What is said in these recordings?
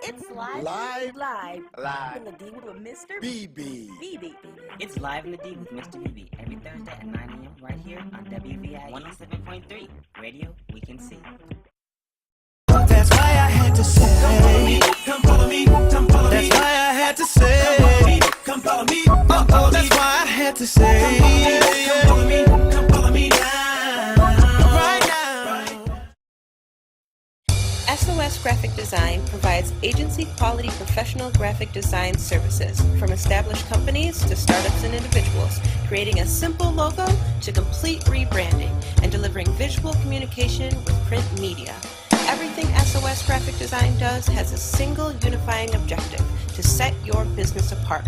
It's live in the D with Mr. BB. It's live in the D with Mr.BB every Thursday at 9 a.m. right here on WVI 107.3 Radio We Can See. That's why I had to say, come follow me, come follow me. That's why I had to say, come follow me, come follow me. That's why I had to say, come follow me now, right now. SOS Graphic Design provides agency-quality professional graphic design services from established companies to startups and individuals, creating a simple logo to complete rebranding and delivering visual communication with print media. Everything SOS Graphic Design does has a single unifying objective: to set your business apart.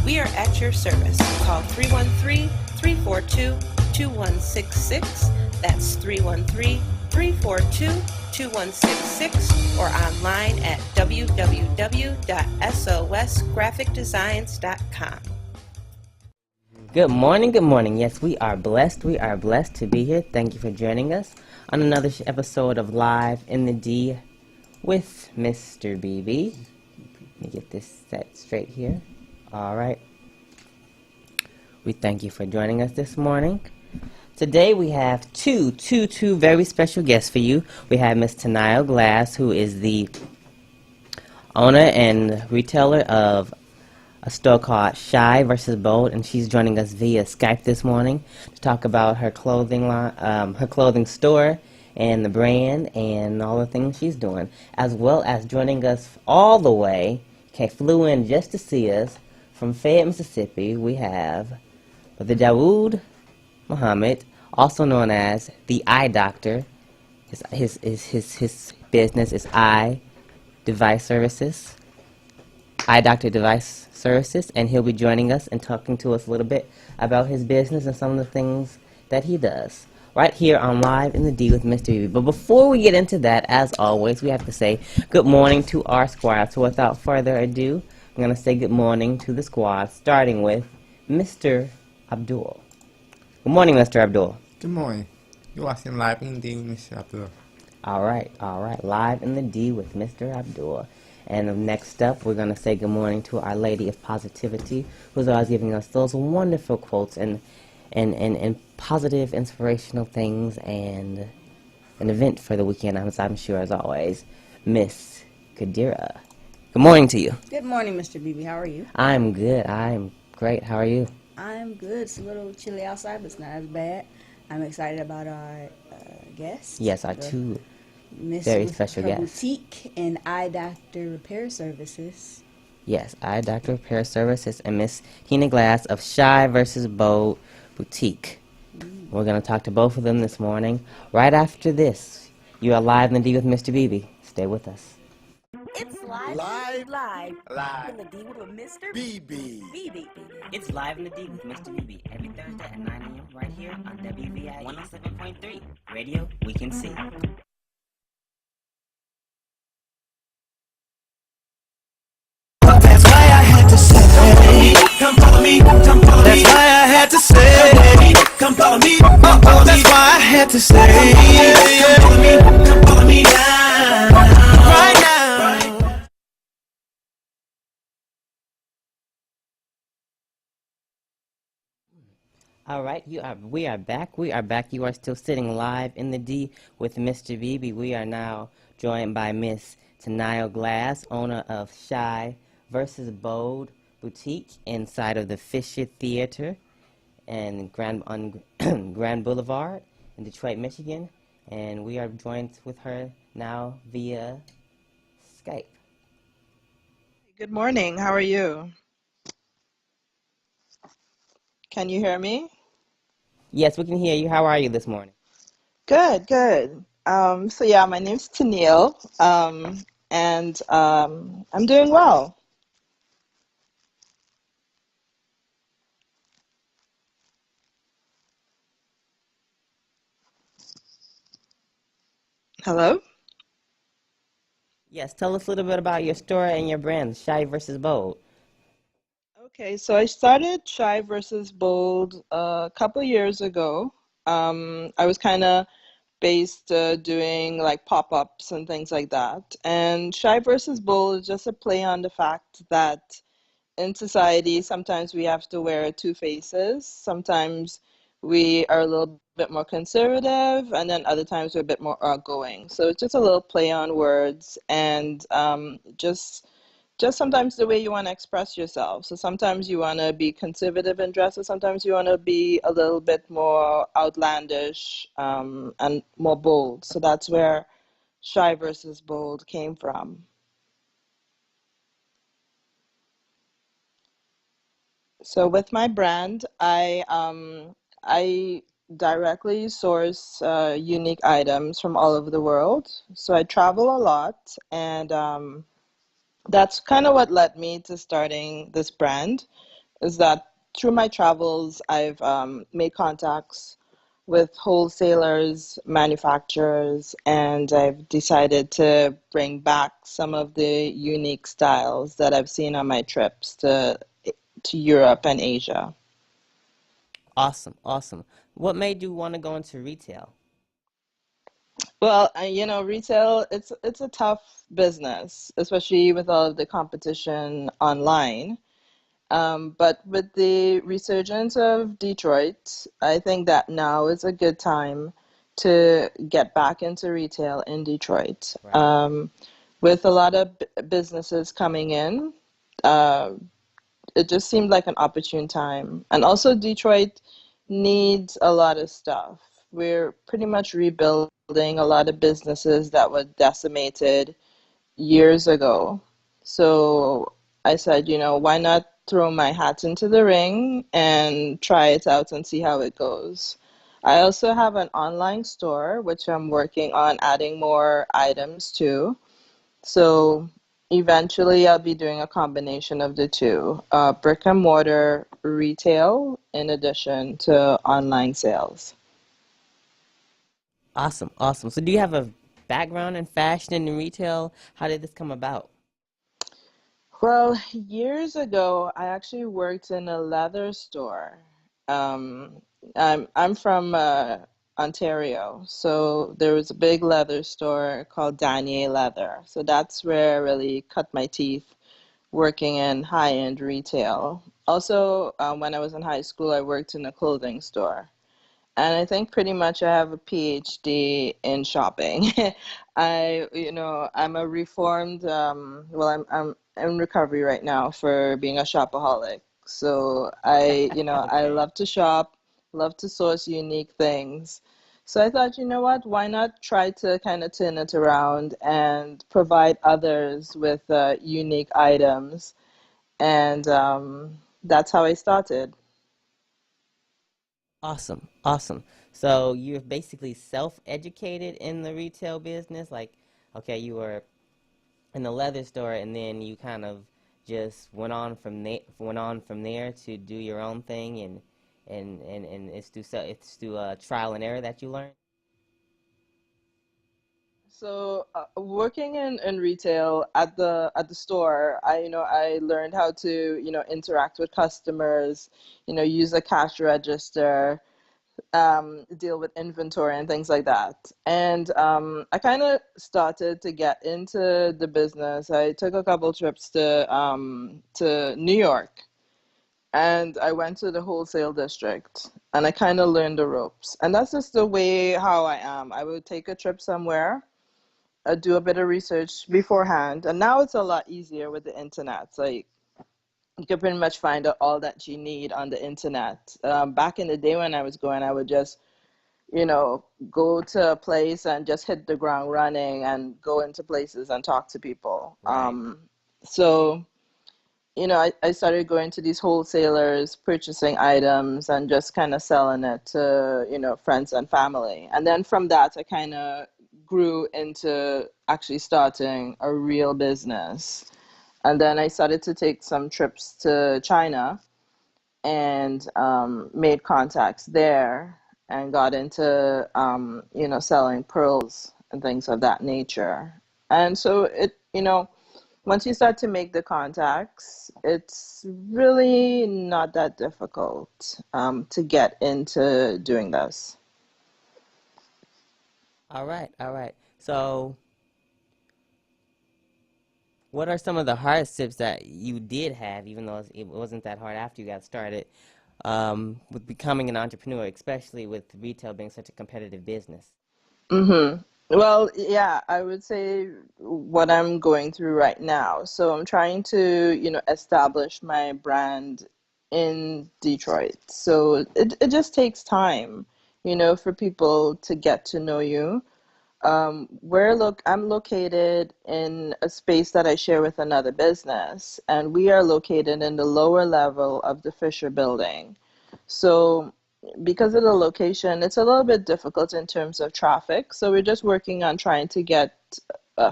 We are at your service. Call 313-342-2166. That's 313-342-2166 or online at www.sosgraphicdesigns.com. Good morning, good morning. Yes, we are blessed. We are blessed to be here. Thank you for joining us on another episode of Live in the D with Mr.BB. Let me get this set straight here. All right. We thank you for joining us this morning. Today we have two very special guests for you. We have Miss Tennile Glass, who is the owner and retailer of a store called Shy versus Bold, and she's joining us via Skype this morning to talk about her clothing line, her clothing store and the brand and all the things she's doing, as well as joining us all the way. Flew in just to see us from Fayette, Mississippi. We have the Dawuud Muhammad, also known as the iDoctor. His business is iDevice Services, iDoctor Device Services, and he'll be joining us and talking to us a little bit about his business and some of the things that he does right here on Live in the D with Mr.BB. But before we get into that, as always, we have to say good morning to our squad. So without further ado, I'm going to say good morning to the squad, starting with Mr. Abdul. Good morning, Mr. Abdul. Good morning. You're watching Live in the D with Mr. Abdul. All right. Live in the D with Mr. Abdul. And next up, we're going to say good morning to Our Lady of Positivity, who's always giving us those wonderful quotes and positive, inspirational things and an event for the weekend, I'm sure, as always, Miss Kadira. Good morning to you. Good morning, Mr.BB. How are you? I'm good. I'm great. How are you? I'm good. It's a little chilly outside, but it's not as bad. I'm excited about our guests. Yes, our two Miss very special guests. Boutique and iDoctor Repair Services. Yes, iDoctor Repair Services and Miss Tenille Glass of Shy versus Bold Boutique. We're going to talk to both of them this morning. Right after this, you are Live in the D with Mr.BB. Stay with us. It's live in the D with Mr.BB. It's Live in the D with Mr.BB every Thursday at 9 a.m. right here on WVI 107.3 Radio We Can See. That's why I had to say, come follow me, come follow me. That's why I had to say, come follow me, come follow me. That's why I had to say, come follow me now, right now. All right, we are back. We are back. You are still sitting live in the D with Mr.BB. We are now joined by Miss Tennile Glass, owner of Shy versus Bold Boutique inside of the Fisher Theater and on Grand Boulevard in Detroit, Michigan. And we are joined with her now via Skype. Good morning. How are you? Can you hear me? Yes, we can hear you. How are you this morning? Good, good. So yeah, my name's Tenille, and I'm doing well. Hello? Yes, tell us a little bit about your store and your brand, Shy versus Bold. Okay, so I started Shy versus Bold a couple years ago. I was kind of based doing like pop-ups and things like that. And Shy versus Bold is just a play on the fact that in society, sometimes we have to wear two faces. Sometimes we are a little bit more conservative, and then other times we're a bit more outgoing. So it's just a little play on words, and just sometimes the way you want to express yourself. So sometimes you want to be conservative in dress, or sometimes you want to be a little bit more outlandish and more bold. So that's where Shy versus Bold came from. So with my brand, I directly source unique items from all over the world. So I travel a lot, and that's kind of what led me to starting this brand. Is that through my travels, I've made contacts with wholesalers, manufacturers, and I've decided to bring back some of the unique styles that I've seen on my trips to Europe and Asia. Awesome, awesome. What made you want to go into retail? Well, retail, it's a tough business, especially with all of the competition online. But with the resurgence of Detroit, I think that now is a good time to get back into retail in Detroit. Right. With a lot of businesses coming in, uh, it just seemed like an opportune time. And also, Detroit needs a lot of stuff. We're pretty much rebuilding a lot of businesses that were decimated years ago. So I said, why not throw my hat into the ring and try it out and see how it goes. I also have an online store, which I'm working on adding more items to. So eventually I'll be doing a combination of the two, brick and mortar retail in addition to online sales. Awesome, awesome. So do you have a background in fashion and retail? How did this come about? Well, years ago, I actually worked in a leather store. Um, I'm from Ontario, so there was a big leather store called Danier Leather. So that's where I really cut my teeth working in high-end retail. Also, when I was in high school, I worked in a clothing store. And I think pretty much I have a PhD in shopping. I'm a reformed, I'm in recovery right now for being a shopaholic. So I Okay. love to shop, love to source unique things. So I thought, you know what, why not try to kind of turn it around and provide others with unique items? And that's how I started. Awesome, awesome. So you're basically self-educated in the retail business? Like, okay, you were in the leather store and then you kind of just went on from there to do your own thing and it's through trial and error that you learn? So working in retail at the store, I learned how to interact with customers, use a cash register, deal with inventory and things like that. And I kind of started to get into the business. I took a couple trips to New York, and I went to the wholesale district, and I kind of learned the ropes. And that's just the way how I am. I would take a trip somewhere, do a bit of research beforehand, and now it's a lot easier with the internet. Like you can pretty much find out all that you need on the internet. Back in the day when I was going, I would just go to a place and just hit the ground running and go into places and talk to people. Right. So I started going to these wholesalers, purchasing items, and just kind of selling it to, friends and family. And then from that, I kind of grew into actually starting a real business. And then I started to take some trips to China and made contacts there and got into, selling pearls and things of that nature. And so once you start to make the contacts, it's really not that difficult to get into doing this. All right, all right. So, what are some of the hardships that you did have, even though it wasn't that hard after you got started, with becoming an entrepreneur, especially with retail being such a competitive business? Mm-hmm. Well, yeah, I would say what I'm going through right now. So I'm trying to, establish my brand in Detroit. So it just takes time, for people to get to know you. I'm located in a space that I share with another business, and we are located in the lower level of the Fisher building. So because of the location, it's a little bit difficult in terms of traffic. So we're just working on trying to get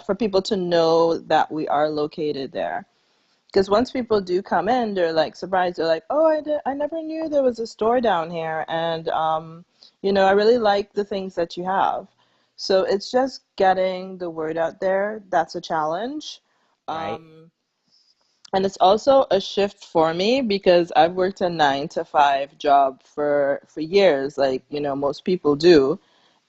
for people to know that we are located there. Because once people do come in, they're like surprised. They're like, "Oh, I never knew there was a store down here, and I really like the things that you have." So it's just getting the word out there. That's a challenge. Right? Um, and it's also a shift for me because I've worked a 9 to 5 job for years, like most people do,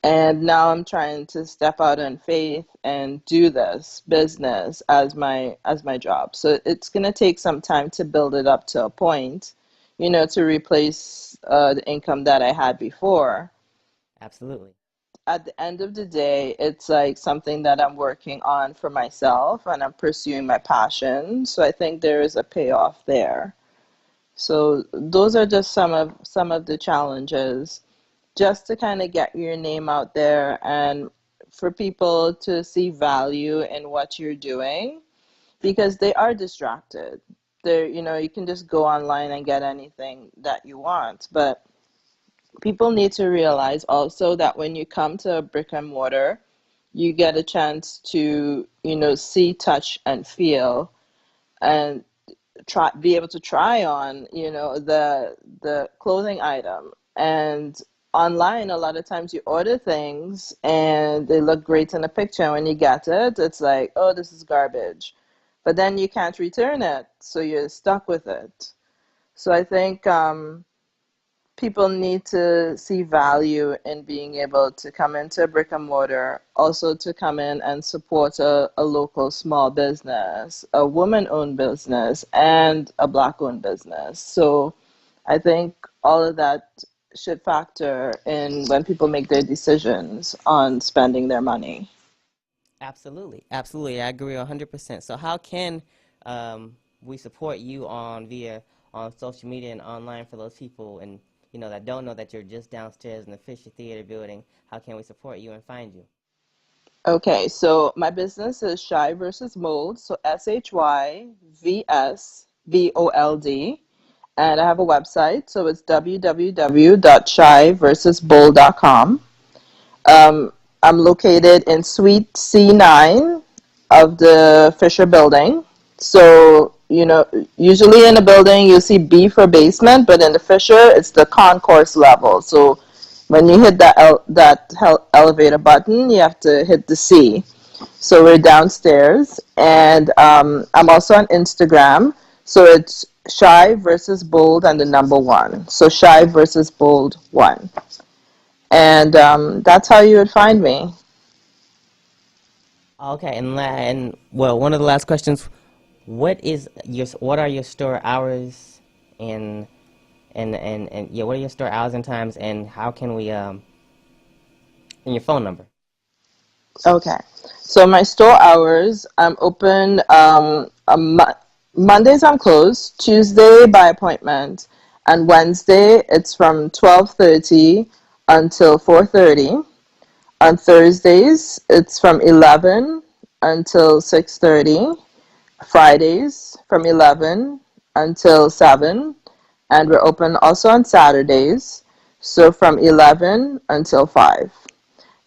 and now I'm trying to step out in faith and do this business as my job. So it's gonna take some time to build it up to a point, to replace the income that I had before. Absolutely. At the end of the day, it's like something that I'm working on for myself and I'm pursuing my passion. So I think there is a payoff there. So those are just some of the challenges, just to kind of get your name out there and for people to see value in what you're doing because they are distracted. You can just go online and get anything that you want, but people need to realize also that when you come to a brick and mortar, you get a chance to, see, touch, and feel, and be able to try on, the clothing item. And online, a lot of times you order things and they look great in a picture. And when you get it, it's like, oh, this is garbage. But then you can't return it, so you're stuck with it. So I think people need to see value in being able to come into a brick and mortar, also to come in and support a local small business, a woman owned business, and a black owned business. So I think all of that should factor in when people make their decisions on spending their money. Absolutely. Absolutely. I agree 100%. So how can we support you on social media and online for those people and that don't know that you're just downstairs in the Fisher Theater building? How can we support you and find you? Okay, so my business is Shy versus Mold, so ShyVSVOLD. And I have a website, so it's www.shyversusbold.com. I'm located in Suite C9 of the Fisher building. So, usually in a building you see B for basement, but in the Fisher it's the concourse level. So when you hit that elevator button, you have to hit the C. So we're downstairs, and I'm also on Instagram. So it's Shy versus Bold and the number one. So Shy versus Bold one, and that's how you would find me. Okay, and well, one of the last questions: what are your store hours and yeah, what are your store hours and times, and how can we and your phone number? Okay. So my store hours, I'm open Mondays I'm closed, Tuesday by appointment, and Wednesday it's from 12:30 until 4:30. On Thursdays it's from 11 until 6:30. Fridays from 11 until 7, and we're open also on Saturdays, so from 11 until 5.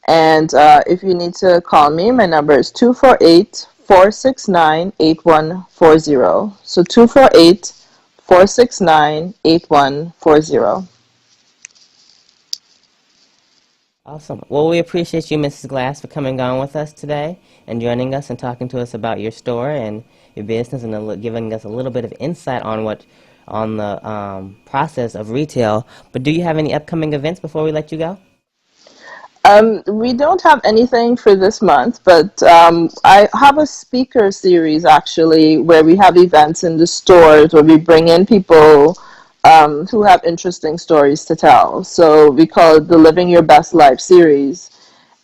And if you need to call me, my number is 248-469-8140. So 248-469-8140. Awesome. Well, we appreciate you, Mrs. Glass, for coming on with us today and joining us and talking to us about your store and your business and giving us a little bit of insight on the process of retail. But do you have any upcoming events before we let you go? We don't have anything for this month, but I have a speaker series actually where we have events in the stores where we bring in people who have interesting stories to tell. So we call it the Living Your Best Life series.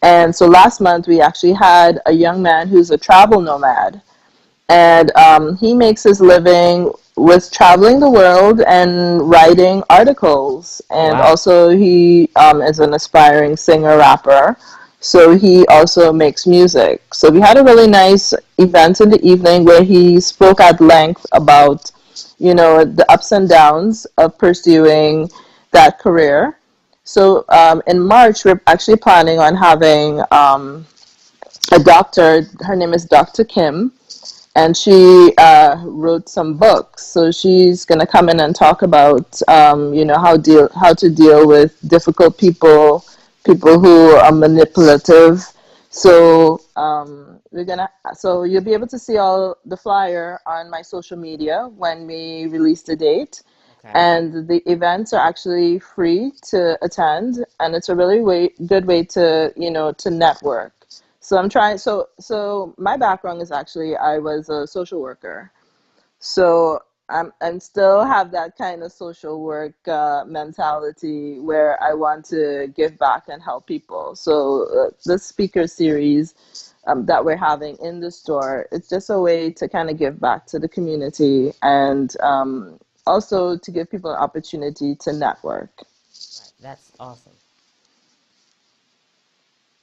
And so last month we actually had a young man who's a travel nomad, and he makes his living with traveling the world and writing articles. And Wow. also he is an aspiring singer rapper, so he also makes music. So we had a really nice event in the evening where he spoke at length about, you know, the ups and downs of pursuing that career. So in March we're actually planning on having a doctor. Her name is Dr. Kim, and she wrote some books. So she's going to come in and talk about, you know, how to deal with difficult people, people who are manipulative. So so you'll be able to see all the flyer on my social media when we release the date. Okay. And the events are actually free to attend, and it's a really good way to, you know, to network. So I'm trying. So my background is actually I was a social worker. So I'm still have that kind of social work mentality where I want to give back and help people. So the speaker series that we're having in the store, it's just a way to kind of give back to the community, and also to give people an opportunity to network. Right. That's awesome.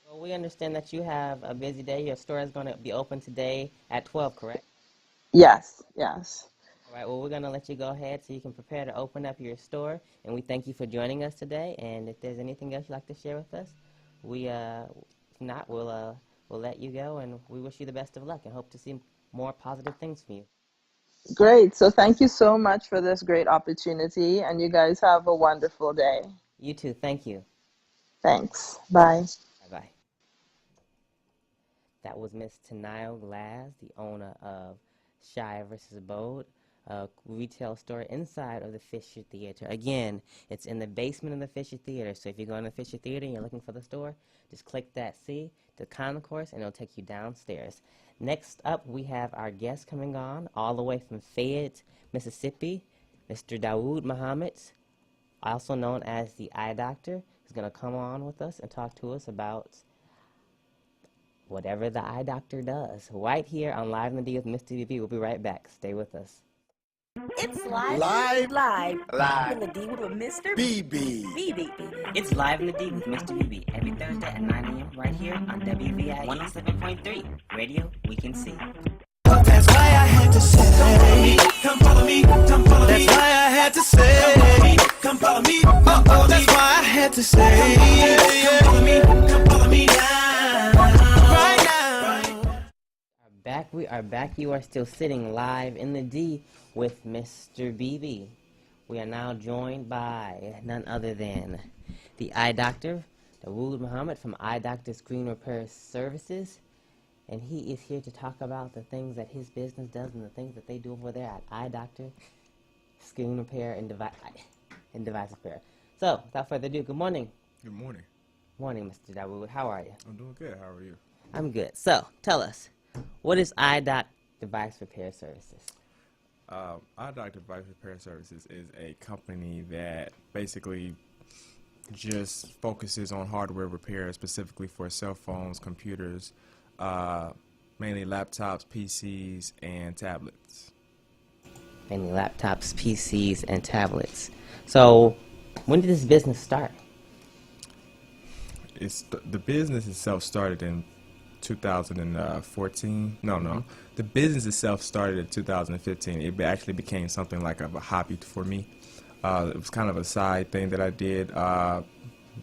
Well, we understand that you have a busy day. Your store is going to be open today at 12, correct? Yes, yes. All right. Well, we're going to let you go ahead so you can prepare to open up your store. And we thank you for joining us today. And if there's anything else you'd like to share with us, if not, we'll let you go. And we wish you the best of luck and hope to see more positive things from you. Great. So thank you so much for this great opportunity, and you guys have a wonderful day. You too. Thank you. Thanks. Bye. Bye-bye. That was Miss Tennile Glass, the owner of Shy vs. Bold, a retail store inside of the Fisher Theater. Again, it's in the basement of the Fisher Theater, so if you go in the Fisher Theater and you're looking for the store, just click that C, the concourse, and it'll take you downstairs. Next up, we have our guest coming on, all the way from Fayette, Mississippi, Mr. Dawuud Muhammad, also known as the iDoctor, is going to come on with us and talk to us about whatever the iDoctor does, right here on Live in the D with Mr.BB. We'll be right back. Stay with us. It's live in the D with Mr. BB. BB. It's Live in the D with Mr.BB every Thursday at 9 a.m. right here on WVI 107.3 Radio We Can See. That's why I had to say, come follow me, come follow me. That's why I had to say, come follow me, oh, that's why I had to say, come follow me now, right now. We are back. You are still sitting live in the D with Mr.BB. We are now joined by none other than the iDoctor, Dawuud Muhammad from iDoctor Screen Repair Services. And he is here to talk about the things that his business does and the things that they do over there at iDoctor Screen Repair and Device Repair. So, without further ado, good morning. Good morning. Morning, Mr. Dawuud. How are you? I'm doing good. How are you? I'm good. So, tell us, what is iDoc Device Repair Services? iDoctor Device Repair Services is a company that basically just focuses on hardware repair, specifically for cell phones, computers, mainly laptops, PCs, and tablets. Mainly laptops, PCs, and tablets. So, when did this business start? The business itself started in 2014. No. The business itself started in 2015. It actually became something like a hobby for me. It was kind of a side thing that I did.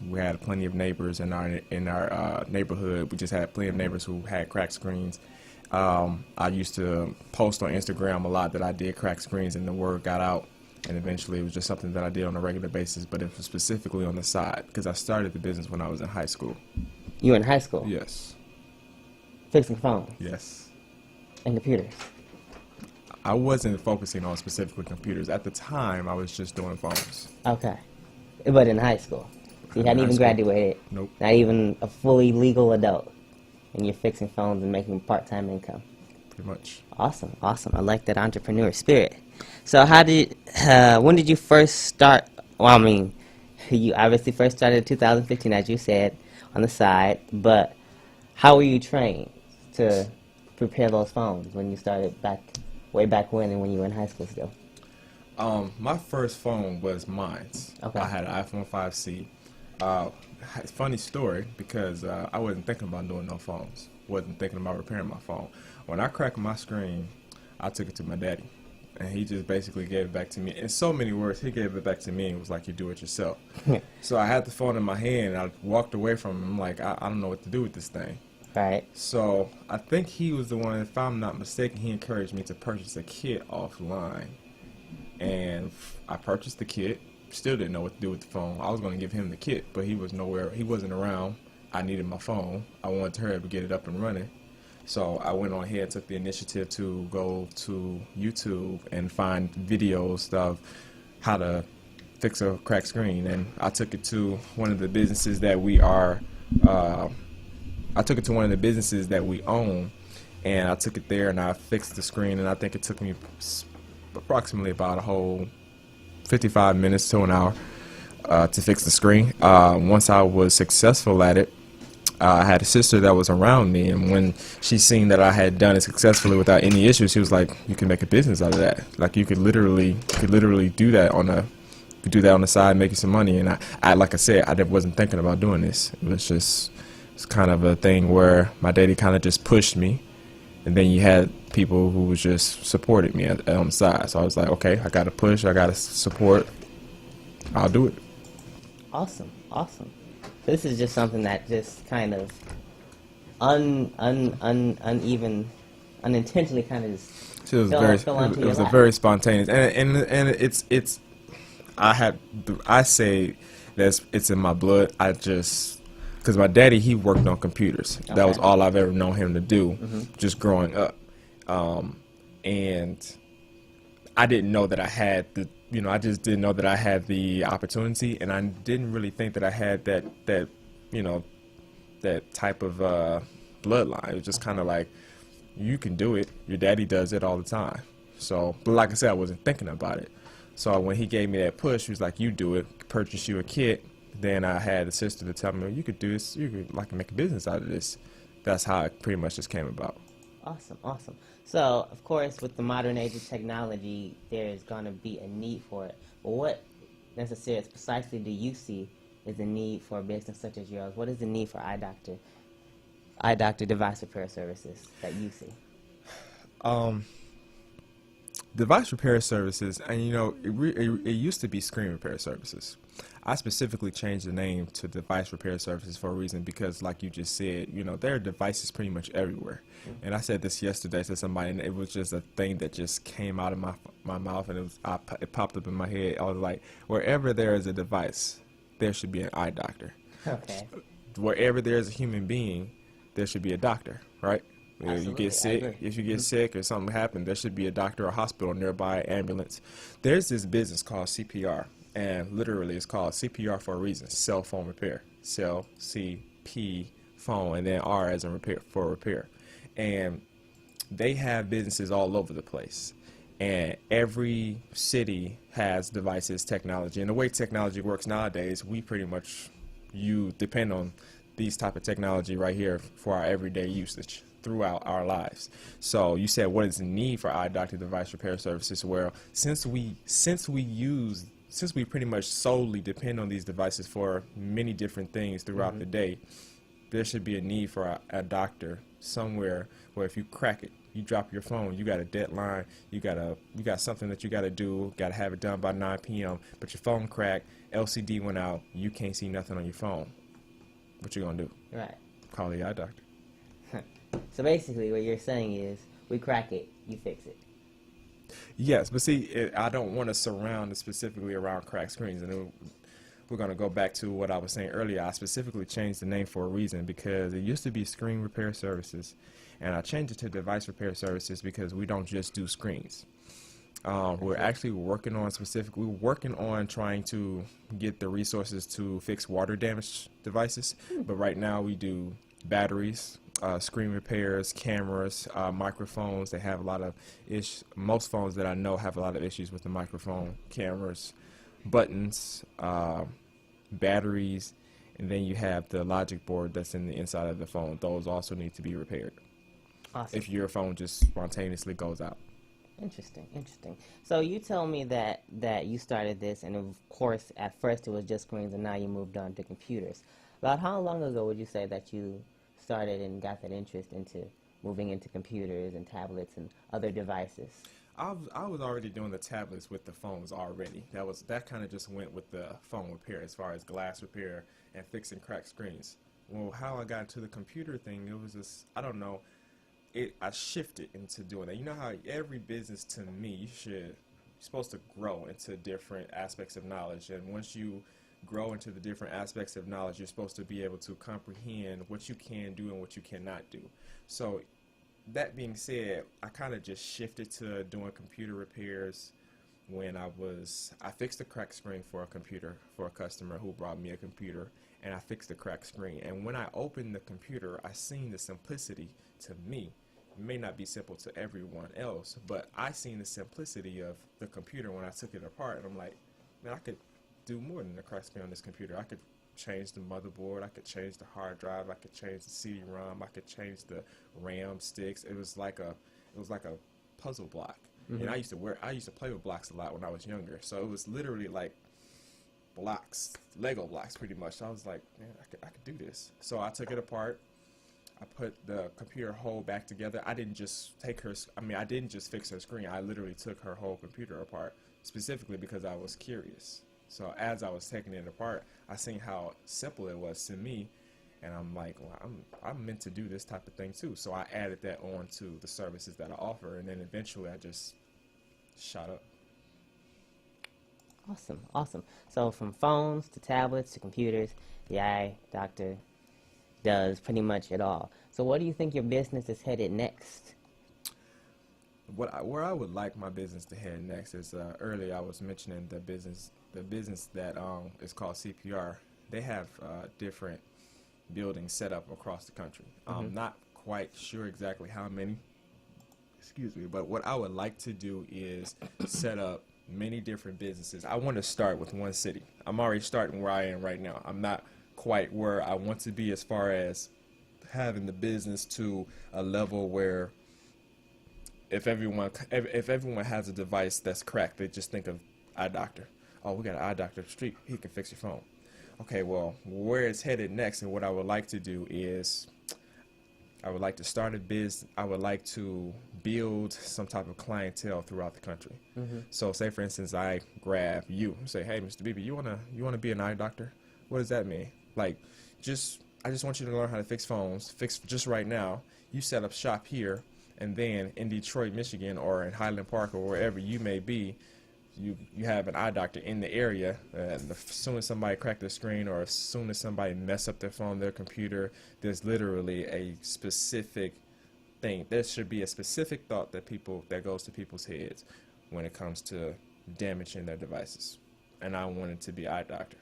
We had plenty of neighbors in our neighborhood. We just had plenty of neighbors who had cracked screens. I used to post on Instagram a lot that I did crack screens, and the word got out. And eventually, it was just something that I did on a regular basis, but it was specifically on the side because I started the business when I was in high school. You were in high school? Yes. Fixing phones? Yes. And computers? I wasn't focusing on specifically computers. At the time, I was just doing phones. Okay. But in high school? So you hadn't even graduated. Nope. Not even a fully legal adult. And you're fixing phones and making part-time income. Pretty much. Awesome, awesome. I like that entrepreneur spirit. So when did you first start? Well, I mean, you obviously first started in 2015, as you said, on the side. But how were you trained to prepare those phones when you started way back when and when you were in high school still? My first phone was mine. Okay. I had an iPhone 5C. Funny story, because I wasn't thinking about doing no phones. Wasn't thinking about repairing my phone. When I cracked my screen, I took it to my daddy, and he just basically gave it back to me. In so many words, he gave it back to me and was like, "You do it yourself." So I had the phone in my hand, and I walked away from him. I'm like, I don't know what to do with this thing. Right. So I think he was the one, if I'm not mistaken, he encouraged me to purchase a kit offline. And I purchased the kit. Still didn't know what to do with the phone. I was going to give him the kit, but he was nowhere. He wasn't around. I needed my phone. I wanted to hurry up and get it up and running. So I went on ahead, took the initiative to go to YouTube and find videos of how to fix a cracked screen. And I took it to one of the businesses that we are. I took it to one of the businesses that we own, and I took it there and I fixed the screen. And I think it took me approximately about a whole 55 minutes to an hour to fix the screen. Once I was successful at it, I had a sister that was around me, and when she seen that I had done it successfully without any issues, she was like, "You can make a business out of that. Like you could literally do that on the side, making some money." And I like I said, I wasn't thinking about doing this. It was just it's kind of a thing where my daddy kind of just pushed me, and then you had people who just supported me on the side. So I was like, okay, I got to push, I got to support. I'll do it. Awesome, awesome. So this is just something that just kind of unintentionally kind of just It was very spontaneous, and it's I say that it's in my blood. Because my daddy, he worked on computers. Okay. That was all I've ever known him to do, just growing up. And I didn't know that I had I just didn't know that I had the opportunity, and I didn't really think that I had that type of bloodline. It was just kind of like, you can do it. Your daddy does it all the time. So, but like I said, I wasn't thinking about it. So when he gave me that push, he was like, you do it, purchase you a kit. Then I had a sister to tell me, you could do this, you could like make a business out of this. That's how it pretty much just came about. Awesome, awesome. So, of course, with the modern age of technology, there's going to be a need for it. But what necessarily, precisely, do you see is the need for a business such as yours? What is the need for iDoctor device repair services that you see? Device repair services, and it used to be screen repair services. I specifically changed the name to device repair services for a reason, because like you just said, there are devices pretty much everywhere. And I said this yesterday to somebody, and it was just a thing that just came out of my mouth, and it popped up in my head. I was like, wherever there is a device, there should be an eye doctor. Okay. Wherever there is a human being, there should be a doctor, right? Absolutely, you get sick, if you get sick or something happened, there should be a doctor or hospital nearby, ambulance. There's this business called CPR, and literally it's called CPR for a reason, cell phone repair. Cell, CP, phone, and then R as in repair, for repair. And they have businesses all over the place. And every city has devices, technology. And the way technology works nowadays, we pretty much depend on these type of technology right here for our everyday usage throughout our lives. So you said, what is the need for iDoctor device repair services? Well, since we pretty much solely depend on these devices for many different things throughout the day, there should be a need for a doctor somewhere where if you crack it, you drop your phone, you got a deadline, you got something that you got to do, got to have it done by 9 p.m., but your phone cracked, LCD went out, you can't see nothing on your phone. What you gonna do? Right. Call the eye doctor. So basically what you're saying is, we crack it, you fix it. Yes, but see, I don't want to surround it specifically around cracked screens. And we're going to go back to what I was saying earlier. I specifically changed the name for a reason, because it used to be screen repair services, and I changed it to device repair services because we don't just do screens. We're actually working on we're working on trying to get the resources to fix water damage devices. But right now we do batteries, screen repairs, cameras, microphones. They have a lot of most phones that I know have a lot of issues with the microphone, cameras, buttons, batteries, and then you have the logic board that's in the inside of the phone. Those also need to be repaired. Awesome. If your phone just spontaneously goes out. Interesting, interesting. So you told me that you started this, and of course, at first it was just screens, and now you moved on to computers. About how long ago would you say that you started and got that interest into moving into computers and tablets and other devices? I was already doing the tablets with the phones already. That kind of just went with the phone repair as far as glass repair and fixing cracked screens. Well, how I got into the computer thing, it was just, I don't know. I shifted into doing that. You know how every business, to me, you're supposed to grow into different aspects of knowledge, and once you grow into the different aspects of knowledge, you're supposed to be able to comprehend what you can do and what you cannot do. So that being said, I kind of just shifted to doing computer repairs when I fixed a cracked screen for a computer for a customer who brought me a computer, and I fixed the cracked screen. And when I opened the computer, I seen the simplicity. To me, it may not be simple to everyone else, but I seen the simplicity of the computer when I took it apart, and I'm like, man, I could do more than the cracked screen on this computer. I could change the motherboard, I could change the hard drive, I could change the CD-ROM, I could change the RAM sticks. It was like a puzzle block. Mm-hmm. And I used to play with blocks a lot when I was younger. So it was literally like blocks, Lego blocks pretty much. So I was like, man, I could do this. So I took it apart. I put the computer whole back together. I didn't just fix her screen. I literally took her whole computer apart, specifically because I was curious. So as I was taking it apart, I seen how simple it was to me, and I'm like, well, I'm meant to do this type of thing too. So I added that on to the services that I offer, and then eventually I just shot up. Awesome, awesome. So from phones to tablets to computers, the iDoctor does pretty much it all. So what do you think your business is headed next? Where I would like my business to head next is earlier I was mentioning the business that is called CPR. They have different buildings set up across the country. I'm not quite sure exactly how many, but what I would like to do is set up many different businesses. I want to start with one city. I'm already starting where I am right now. I'm not quite where I want to be as far as having the business to a level where if everyone has a device that's cracked, they just think of iDoctor. Oh, we got an iDoctor up the street. He can fix your phone. Okay, well, where it's headed next and what I would like to do is I would like to start a business. I would like to build some type of clientele throughout the country. So say, for instance, I grab you and say, hey, Mr.BB, you wanna be an iDoctor? What does that mean? Like, I just want you to learn how to fix phones. Fix just right now. You set up shop here, and then in Detroit, Michigan, or in Highland Park, or wherever you may be, you have an iDoctor in the area. As soon as somebody crack their screen, or as soon as somebody mess up their phone, their computer, there's literally a specific thing. There should be a specific thought that goes to people's heads when it comes to damaging their devices. And I want it to be iDoctor.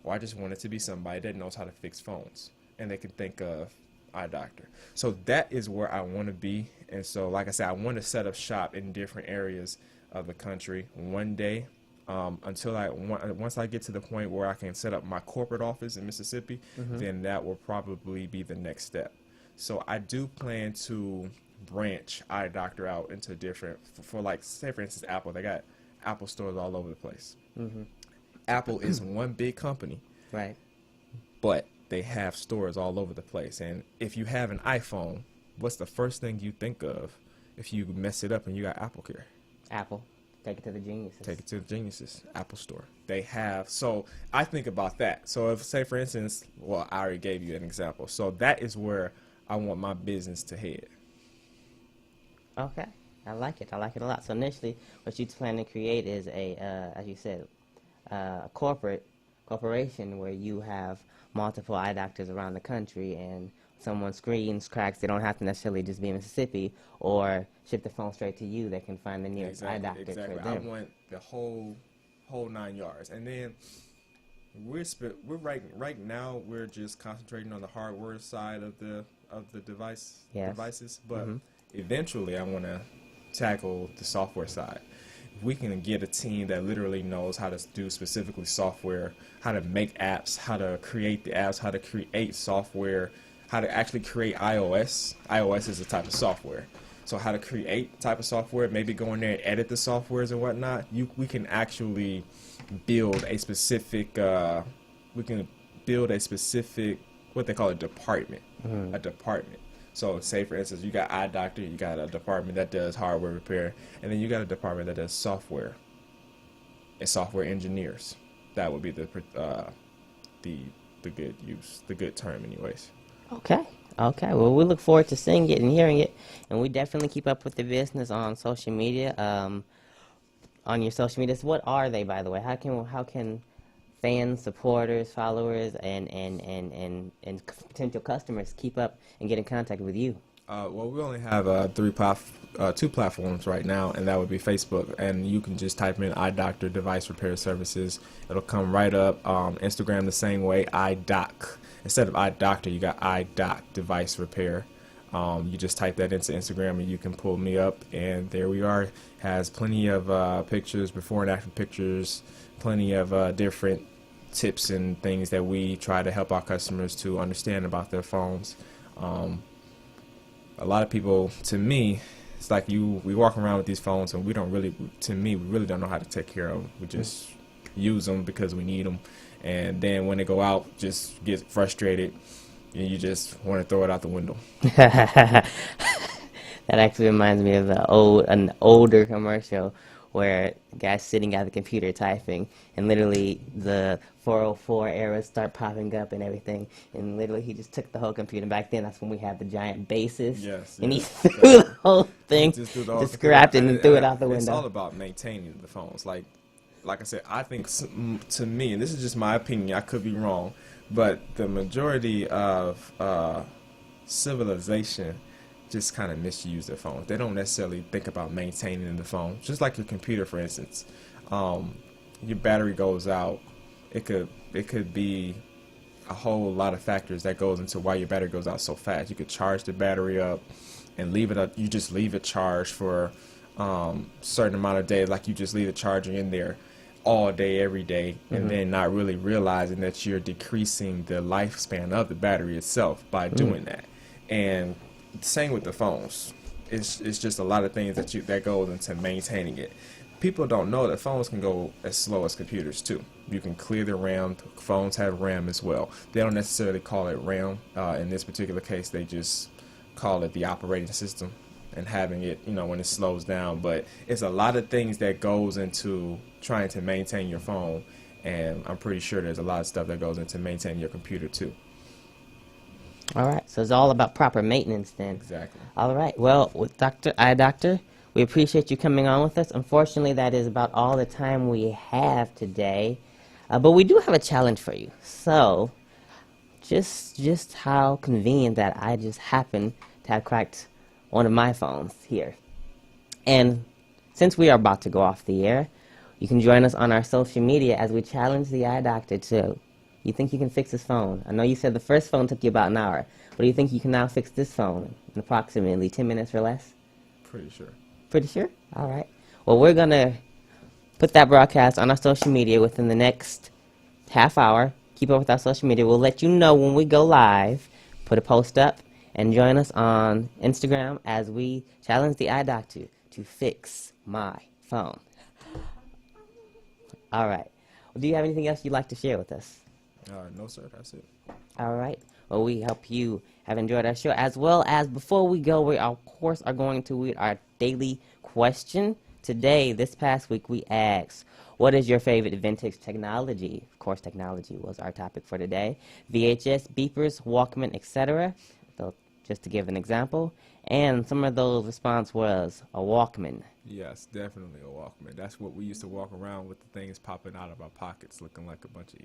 Or I just want it to be somebody that knows how to fix phones, and they can think of iDoctor. So that is where I want to be. And so, like I said, I want to set up shop in different areas of the country one day, once I get to the point where I can set up my corporate office in Mississippi, then that will probably be the next step. So I do plan to branch iDoctor out into different, for like, say for instance, Apple. They got Apple stores all over the place. Apple is one big company, right? But they have stores all over the place. And if you have an iPhone, what's the first thing you think of if you mess it up and you got Apple Care? Apple. Take it to the geniuses. Take it to the geniuses. Apple Store. They have. So I think about that. So if, say, for instance, well, I already gave you an example. So that is where I want my business to head. Okay. I like it. I like it a lot. So initially, what you plan to create is a, as you said, corporation where you have multiple iDoctors around the country, and someone's screen's cracks, they don't have to necessarily just be in Mississippi or ship the phone straight to you. They can find the nearest eye doctor for them. I want the whole 9 yards. And then we're right now we're just concentrating on the hardware side of the devices, but eventually I want to tackle the software side. If we can get a team that literally knows how to do specifically software, how to make apps, how to create the apps, how to create software, how to actually create iOS. iOS is a type of software. So how to create type of software, maybe go in there and edit the softwares and whatnot. We can actually build a specific, what they call a department, a department. So say for instance, you got iDoctor, you got a department that does hardware repair, and then you got a department that does software and software engineers. That would be the good term anyways. Okay. Well, we look forward to seeing it and hearing it, and we definitely keep up with the business on social media. On your social medias, what are they, by the way? How can fans, supporters, followers, and potential customers keep up and get in contact with you? Well, we only have two platforms right now, and that would be Facebook. And you can just type in iDoctor Device Repair Services. It'll come right up. Instagram the same way, iDoc. Instead of iDoctor, you got iDoc Device Repair. You just type that into Instagram and you can pull me up, and there we are. Has plenty of pictures, before and after pictures, plenty of different tips and things that we try to help our customers to understand about their phones. A lot of people, to me, it's like we walk around with these phones and we really don't know how to take care of them. We just use them because we need them, and then when they go out, just get frustrated and you just want to throw it out the window. That actually reminds me of an older commercial where a guy's sitting at the computer typing, and literally the 404 errors start popping up and everything, and literally he just took the whole computer. Back then, that's when we had the giant bases, and he threw the whole thing, just scrapped it and threw it out the window. It's all about maintaining the phones. Like I said, I think to me, and this is just my opinion, I could be wrong, but the majority of civilization just kind of misuse their phones. They don't necessarily think about maintaining the phone. Just like your computer, for instance, your battery goes out. It could be a whole lot of factors that goes into why your battery goes out so fast. You could charge the battery up and leave it up. You just leave it charged for certain amount of days. Like you just leave the charger in there all day, every day, and then not really realizing that you're decreasing the lifespan of the battery itself by doing that. And same with the phones. It's just a lot of things that goes into maintaining it. People don't know that phones can go as slow as computers too. You can clear the RAM. Phones have RAM as well. They don't necessarily call it RAM. In this particular case, they just call it the operating system and having it, when it slows down. But it's a lot of things that goes into trying to maintain your phone, and I'm pretty sure there's a lot of stuff that goes into maintaining your computer too. All right, so it's all about proper maintenance then. Exactly. All right, well, with iDoctor, we appreciate you coming on with us. Unfortunately, that is about all the time we have today, but we do have a challenge for you. So, just how convenient that I just happened to have cracked one of my phones here. And since we are about to go off the air, you can join us on our social media as we challenge the iDoctor to, you think you can fix this phone? I know you said the first phone took you about an hour, but do you think you can now fix this phone in approximately 10 minutes or less? Pretty sure. Pretty sure? All right. Well, we're going to put that broadcast on our social media within the next half hour. Keep up with our social media. We'll let you know when we go live. Put a post up and join us on Instagram as we challenge the iDoctor to fix my phone. All right. Well, do you have anything else you'd like to share with us? No, sir. That's it. All right. Well, we hope you have enjoyed our show. As well as before we go, we, of course, are going to read our daily question. Today, this past week, we asked, what is your favorite vintage technology? Of course, technology was our topic for today. VHS, beepers, Walkman, etc. So, just to give an example. And some of those response was a Walkman. Yes, definitely a Walkman. That's what we used to walk around with, the things popping out of our pockets, looking like a bunch of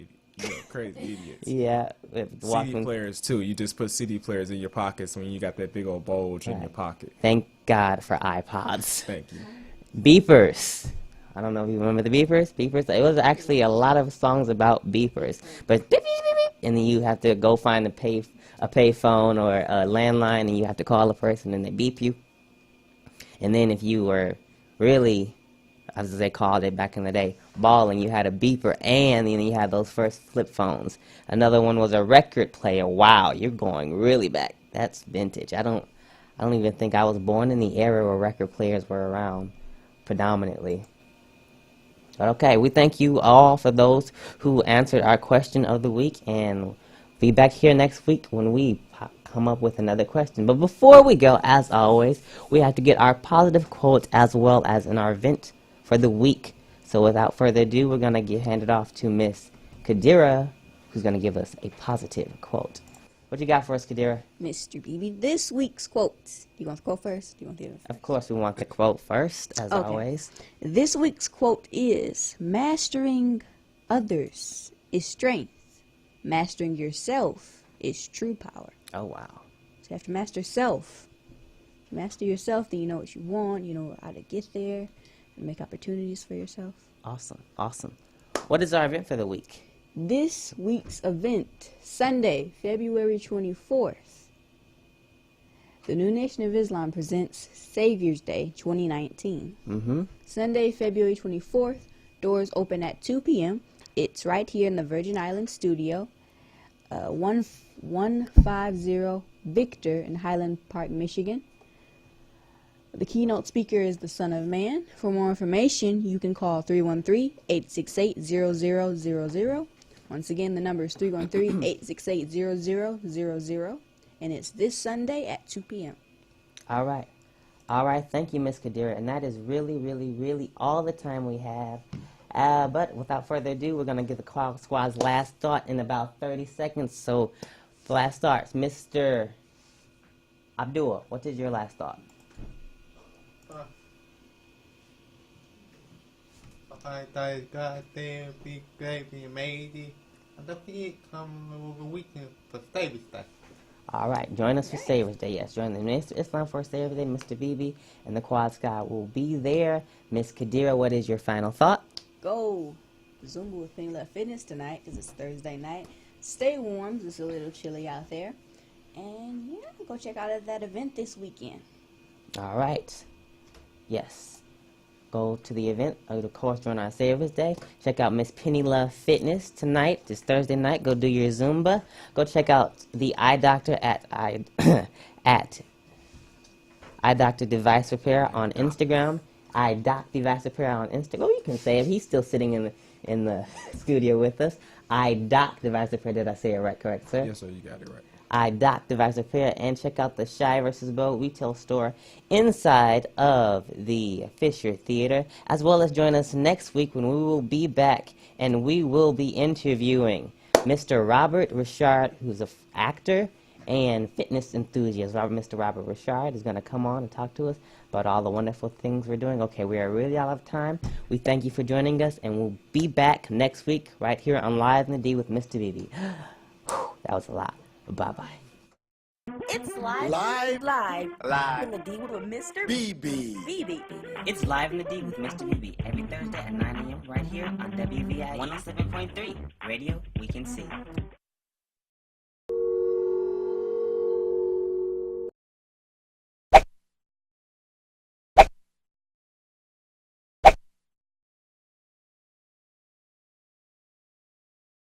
crazy idiots. Yeah, with CD players too. You just put CD players in your pockets when you got that big old bulge in your pocket. Thank God for iPods. Thank you. Beepers. I don't know if you remember the beepers. Beepers. It was actually a lot of songs about beepers, but beep, beep, beep, beep, and then you have to go find a payphone or a landline, and you have to call a person, and they beep you. And then if you were really, as they called it back in the day, balling, you had a beeper, and then you had those first flip phones. Another one was a record player. Wow, you're going really back. That's vintage. I don't even think I was born in the era where record players were around predominantly. But okay, we thank you all for those who answered our question of the week, and be back here next week when we come up with another question. But before we go, as always, we have to get our positive quote as well as in our event for the week. So without further ado, we're going to hand it off to Miss Kadira, who's going to give us a positive quote. What you got for us, Kadira? Mr.BB, this week's quote. You want the quote first? Do you want the other first? Of course, we want the quote first, as always. This week's quote is, mastering others is strength. Mastering yourself is true power. Oh, wow. So you have to master self. Master yourself, then you know what you want, you know how to get there, and make opportunities for yourself. Awesome, awesome. What is our event for the week? This week's event, Sunday, February 24th. The New Nation of Islam presents Savior's Day 2019. Sunday, February 24th. Doors open at 2 p.m. It's right here in the Virgin Islands studio, 150 Victor in Highland Park, Michigan. The keynote speaker is the Son of Man. For more information, you can call 313-868-0000. Once again, the number is 313-868-0000. And it's this Sunday at 2 p.m. All right. All right. Thank you, Miss Kadira. And that is really, really, really all the time we have. But without further ado, we're going to give the squad's last thought in about 30 seconds. So, last starts. Mr. Abdul, what is your last thought? Goddamn, be great, be amazing. I don't think come over weekend for Savior's Day. All right, join us for Savior's Day. Yes, join the Mr. Islam for Savior's Day. Mr.BB and the Quad Squad will be there. Miss Kadira, what is your final thought? Go Zumba with Tenille Fitness tonight because it's Thursday night. Stay warm. It's a little chilly out there. And, yeah, go check out that event this weekend. All right. Yes. Go to the event, of course, during our Savior's Day. Check out Miss Tenille Fitness tonight. This Thursday night. Go do your Zumba. Go check out the iDoctor at iDoctor Device Repair on Instagram. iDoc Device Repair on Instagram. Oh, you can say it. He's still sitting in the studio with us. iDoc Device Repair. Did I say it right? Correct, sir? Yes, sir. You got it right. iDoc Device Repair, and check out the Shy vs. Bo retail store inside of the Fisher Theater, as well as join us next week when we will be back and we will be interviewing Mr. Robert Richard, who's an actor and fitness enthusiast. Mr. Robert Richard is going to come on and talk to us about all the wonderful things we're doing. Okay, we are really out of time. We thank you for joining us, and we'll be back next week right here on Live in the D with Mr.BB. That was a lot. Bye-bye. It's live in the D with Mr.BB. It's Live in the D with Mr.BB every Thursday at 9 a.m. right here on WVI 107.3 Radio We Can See.